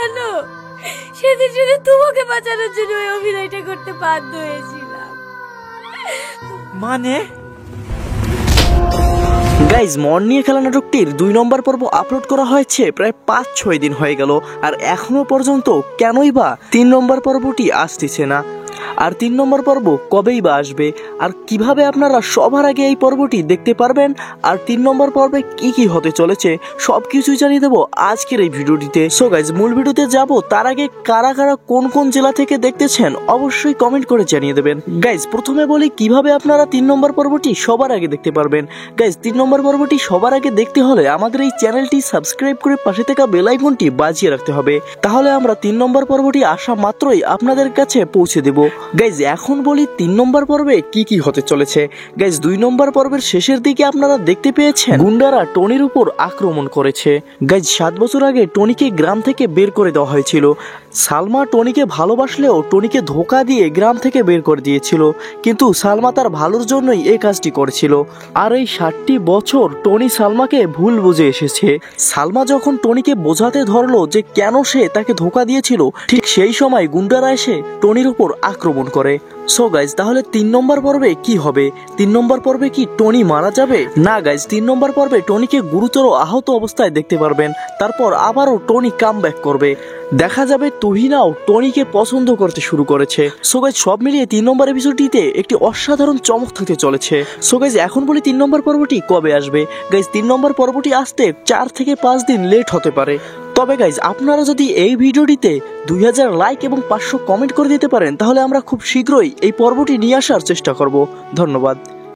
জানো, সেদিন শুধু তোমাকে বাঁচানোর জন্য ওই অভিনয়টা করতে বাধ্য হয়েছিলাম। মানে গাইজ মন নিয়ে খেলা নাটকটির 2 নম্বর পর্ব আপলোড করা হয়েছে প্রায় 5-6 দিন হয়ে গেল, আর এখনো পর্যন্ত কেনই বা 3 নম্বর পর্বটি আসতেছে না। আর 3 নম্বর পর্ব কবেই বা আসবে, আর কিভাবে আপনারা সবার আগে এই পর্বটি দেখতে পারবেন, আর 3 নম্বর পর্বে কি কি হতে চলেছে সবকিছুই জানিয়ে দেবো আজকের এই ভিডিওটিতে। সো গাইজ মূল ভিডিওতে যাব তার আগে কারা কারা কোন কোন জেলা থেকে দেখতেছেন অবশ্যই কমেন্ট করে জানিয়ে দেবেন। গাইজ প্রথমে বলি কিভাবে আপনারা 3 নম্বর পর্বটি সবার আগে দেখতে পারবেন। গাইজ 3 নম্বর পর্বটি সবার আগে দেখতে হলে আমাদের এই চ্যানেলটি সাবস্ক্রাইব করে পাশে থাকা বেল আইকনটি বাজিয়ে রাখতে হবে, তাহলে আমরা 3 নম্বর পর্বটি আসা মাত্রই আপনাদের কাছে পৌঁছে দেব। গাইজ এখন বলি 3 নম্বর পর্বে কি কি হতে চলেছে। গাইজ 2 নম্বর পর্বের শেষের দিকে আপনারা দেখতে পেয়েছেন গুন্ডারা টনির উপর আক্রমণ করেছে। গাইজ 7 বছর আগে টনিকে গ্রাম থেকে বের করে দেওয়া হয়েছিল। সালমা টনিকে ভালোবাসলেও টনিকে ধোকা দিয়ে গ্রাম থেকে বের করে দিয়েছিল, কিন্তু সালমা তার ভালোর জন্যই এই কাজটি করেছিল। আর এই 7টি বছর টনি সালমাকে ভুল বুঝে এসেছে। সালমা যখন টনিকে বোঝাতে ধরলো যে কেন সে তাকে ধোকা দিয়েছিল, ঠিক সেই সময় গুন্ডারা এসে টনির উপর আক্রমণ করে। সো গাইজ তাহলে 3 নম্বর পর্বে কি হবে? 3 নম্বর পর্বে কি টনি মারা যাবে? না গাইজ, 3 নম্বর পর্বে টনিকে গুরুতর আহত অবস্থায় দেখতে পারবেন। তারপর আবারও টনি কামব্যাক করবে। দেখা যাবে তুহিনাও টনিকে পছন্দ করতে শুরু করেছে। সো গাইজ সব মিলিয়ে 3 নম্বর এপিসোডটিতে একটি অসাধারণ চমক থাকতে চলেছে। সো গাইজ এখন বলি 3 নম্বর পর্বটি কবে আসবে। গাইজ 3 নম্বর পর্বটি আসতে 4 থেকে 5 দিন লেট হতে পারে। তবে গাইজ আপনারা যদি এই ভিডিওটিতে 2000 লাইক এবং 500 কমেন্ট করে দিতে পারেন, তাহলে আমরা খুব শীঘ্রই এই পর্বটি নিয়ে আসার চেষ্টা করব। ধন্যবাদ।